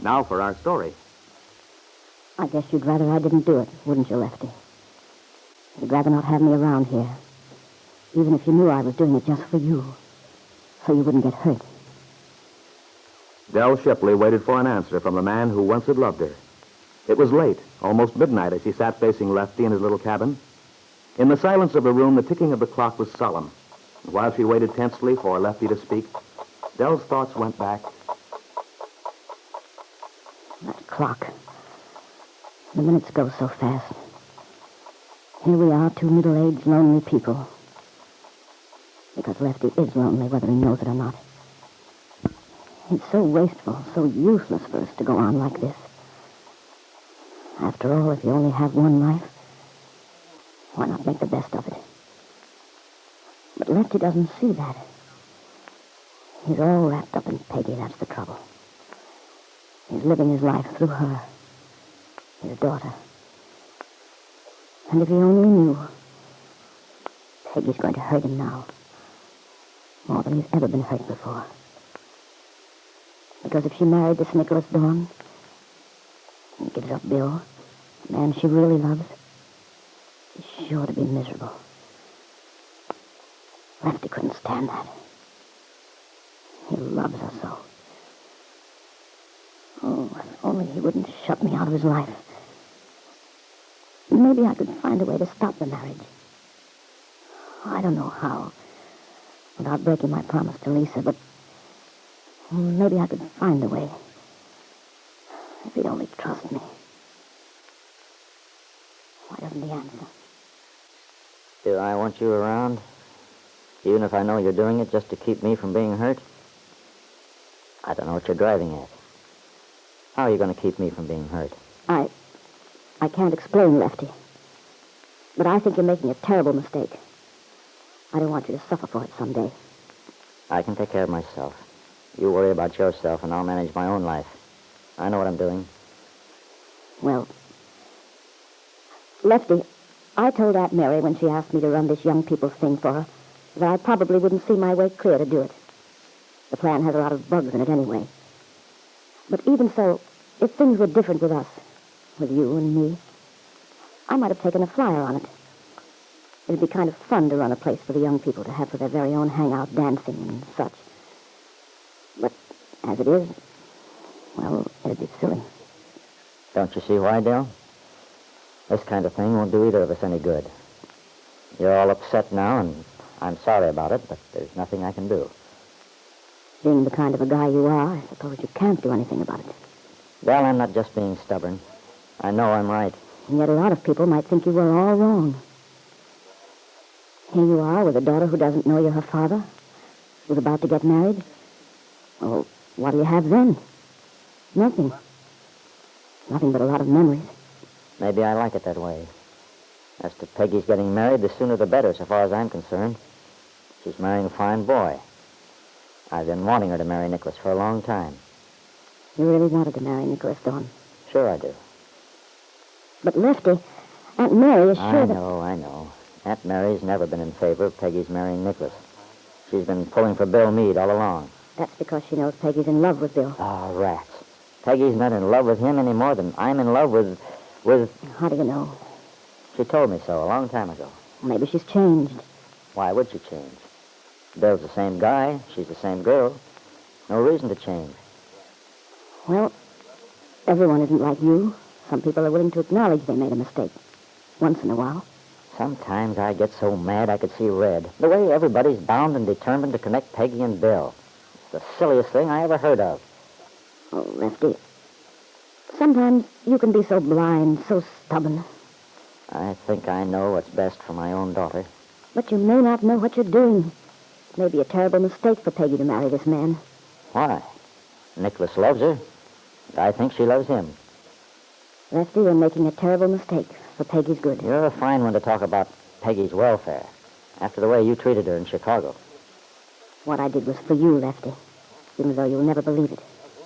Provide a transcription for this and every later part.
Now for our story. I guess you'd rather I didn't do it, wouldn't you, Lefty? You'd rather not have me around here, even if you knew I was doing it just for you, so you wouldn't get hurt. Dell Shipley waited for an answer from the man who once had loved her. It was late, almost midnight, as she sat facing Lefty in his little cabin. In the silence of the room, the ticking of the clock was solemn. And while she waited tensely for Lefty to speak, Dell's thoughts went back. That clock. The minutes go so fast. Here we are, two middle-aged, lonely people. Because Lefty is lonely, whether he knows it or not. It's so wasteful, so useless for us to go on like this. After all, if you only have one life, why not make the best of it? But Lefty doesn't see that. He's all wrapped up in Peggy, that's the trouble. He's living his life through her, his daughter. And if he only knew, Peggy's going to hurt him now, more than he's ever been hurt before. Because if she married this Nicholas Dawn and gives up Bill, the man she really loves, she's sure to be miserable. Lefty couldn't stand that. He loves her so. Oh, if only he wouldn't shut me out of his life. Maybe I could find a way to stop the marriage. I don't know how, without breaking my promise to Lisa, but maybe I could find a way. If he'd only trust me. Why doesn't he answer? Do I want you around? Even if I know you're doing it just to keep me from being hurt? I don't know what you're driving at. How are you going to keep me from being hurt? I can't explain, Lefty. But I think you're making a terrible mistake. I don't want you to suffer for it someday. I can take care of myself. You worry about yourself, and I'll manage my own life. I know what I'm doing. Well, Lefty, I told Aunt Mary when she asked me to run this young people's thing for her that I probably wouldn't see my way clear to do it. The plan has a lot of bugs in it anyway. But even so, if things were different with us, with you and me, I might have taken a flyer on it. It'd be kind of fun to run a place for the young people to have for their very own hangout dancing and such. But as it is, well, it'd be silly. Don't you see why, Dale? This kind of thing won't do either of us any good. You're all upset now, and I'm sorry about it, but there's nothing I can do. Being the kind of a guy you are, I suppose you can't do anything about it. Well, I'm not just being stubborn. I know I'm right. And yet a lot of people might think you were all wrong. Here you are with a daughter who doesn't know you're her father, who's about to get married. Well, what do you have then? Nothing. Nothing but a lot of memories. Maybe I like it that way. As to Peggy's getting married, the sooner the better, so far as I'm concerned. She's marrying a fine boy. I've been wanting her to marry Nicholas for a long time. You really wanted to marry Nicholas Dawn? Sure I do. But Lefty, Aunt Mary is sure I know. Aunt Mary's never been in favor of Peggy's marrying Nicholas. She's been pulling for Bill Meade all along. That's because she knows Peggy's in love with Bill. Oh, rats. Peggy's not in love with him any more than I'm in love with... How do you know? She told me so a long time ago. Maybe she's changed. Why would she change? Bill's the same guy. She's the same girl. No reason to change. Well, everyone isn't like you. Some people are willing to acknowledge they made a mistake. Once in a while. Sometimes I get so mad I could see red. The way everybody's bound and determined to connect Peggy and Bill. It's the silliest thing I ever heard of. Oh, Lefty. Sometimes you can be so blind, so stubborn. I think I know what's best for my own daughter. But you may not know what you're doing. It may be a terrible mistake for Peggy to marry this man. Why? Nicholas loves her. And I think she loves him. Lefty, you're making a terrible mistake for Peggy's good. You're a fine one to talk about Peggy's welfare. After the way you treated her in Chicago. What I did was for you, Lefty. Even though you'll never believe it.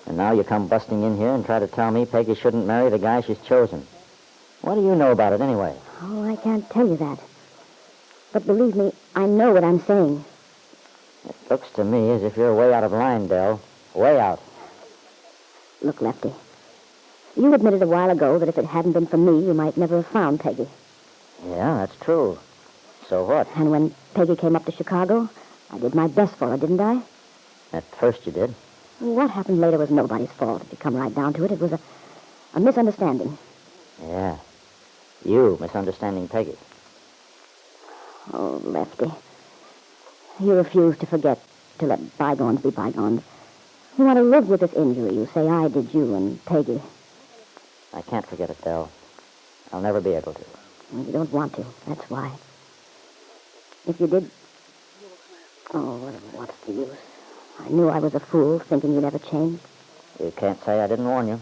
And now you come busting in here and try to tell me Peggy shouldn't marry the guy she's chosen. What do you know about it anyway? Oh, I can't tell you that. But believe me, I know what I'm saying. It looks to me as if you're way out of line, Dell. Way out. Look, Lefty, You admitted a while ago that if it hadn't been for me, you might never have found Peggy. Yeah, that's true. So what? And when Peggy came up to Chicago, I did my best for her, didn't I? At first you did. What happened later was nobody's fault, if you come right down to it. It was a misunderstanding. Yeah. You misunderstanding Peggy. Oh, Lefty. You refuse to forget, to let bygones be bygones. You want to live with this injury. You say I did you and Peggy. I can't forget it, Del. I'll never be able to. You don't want to, that's why. If you did... Oh, what's the use? I knew I was a fool, thinking you'd ever change. You can't say I didn't warn you.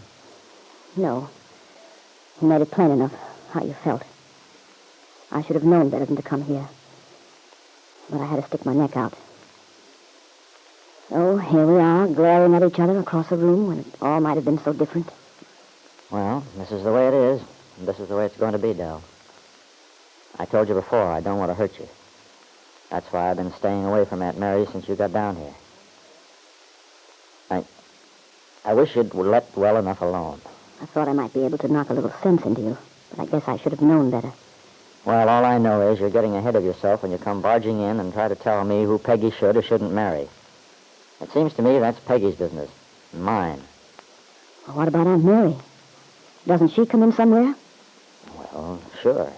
No. You made it plain enough how you felt. I should have known better than to come here. But I had to stick my neck out. So here we are, glaring at each other across a room when it all might have been so different. Well, this is the way it is, and this is the way it's going to be, Del. I told you before, I don't want to hurt you. That's why I've been staying away from Aunt Mary since you got down here. I wish you'd let well enough alone. I thought I might be able to knock a little sense into you, but I guess I should have known better. Well, all I know is you're getting ahead of yourself when you come barging in and try to tell me who Peggy should or shouldn't marry. It seems to me that's Peggy's business, and mine. Well, what about Aunt Mary? Doesn't she come in somewhere? Well, sure.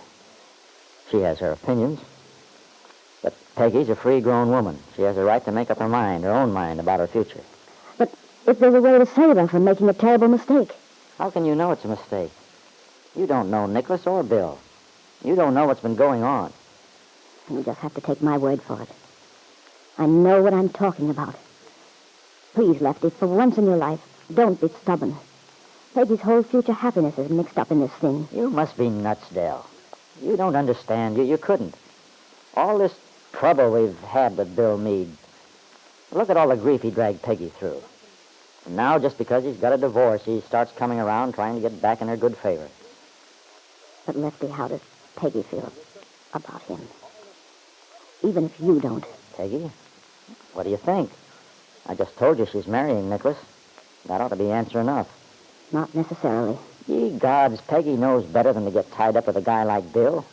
She has her opinions. But Peggy's a free-grown woman. She has a right to make up her mind, her own mind, about her future. But if there's a way to save her from making a terrible mistake. How can you know it's a mistake? You don't know Nicholas or Bill. You don't know what's been going on. You just have to take my word for it. I know what I'm talking about. Please, Lefty, for once in your life, don't be stubborn. Peggy's whole future happiness is mixed up in this thing. You must be nuts, Dale. You don't understand. You couldn't. All this trouble we've had with Bill Meade. Look at all the grief he dragged Peggy through. And now, just because he's got a divorce, he starts coming around trying to get back in her good favor. But, Lefty, how does Peggy feel about him? Even if you don't. Peggy? What do you think? I just told you she's marrying Nicholas. That ought to be answer enough. Not necessarily. Ye gods, Peggy knows better than to get tied up with a guy like Bill.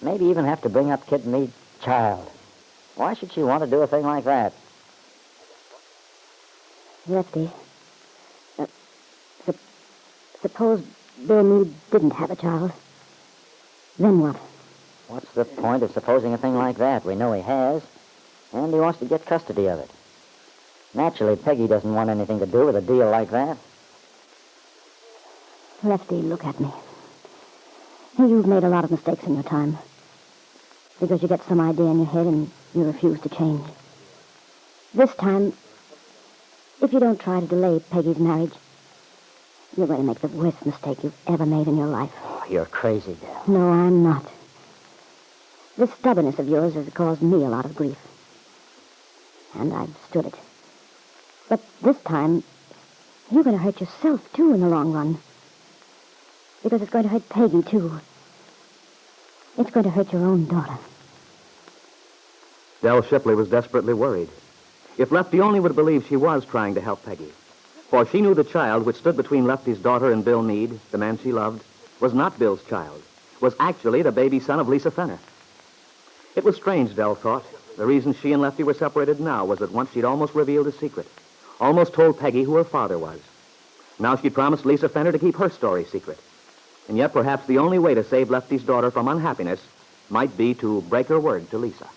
Maybe even have to bring up Kid Meade's child. Why should she want to do a thing like that? Lefty, suppose Bill Meade didn't have a child. Then what? What's the point of supposing a thing like that? We know he has, and he wants to get custody of it. Naturally, Peggy doesn't want anything to do with a deal like that. Lefty, look at me. You've made a lot of mistakes in your time. Because you get some idea in your head and you refuse to change. This time, if you don't try to delay Peggy's marriage, you're going to make the worst mistake you've ever made in your life. Oh, you're crazy, Dale. No, I'm not. This stubbornness of yours has caused me a lot of grief. And I've stood it. But this time, you're going to hurt yourself, too, in the long run. Because it's going to hurt Peggy, too. It's going to hurt your own daughter. Del Shipley was desperately worried. If Lefty only would believe she was trying to help Peggy. For she knew the child which stood between Lefty's daughter and Bill Meade, the man she loved, was not Bill's child, was actually the baby son of Lisa Fenner. It was strange, Del thought. The reason she and Lefty were separated now was that once she'd almost revealed a secret, almost told Peggy who her father was. Now she'd promised Lisa Fenner to keep her story secret. And yet perhaps the only way to save Lefty's daughter from unhappiness might be to break her word to Lisa.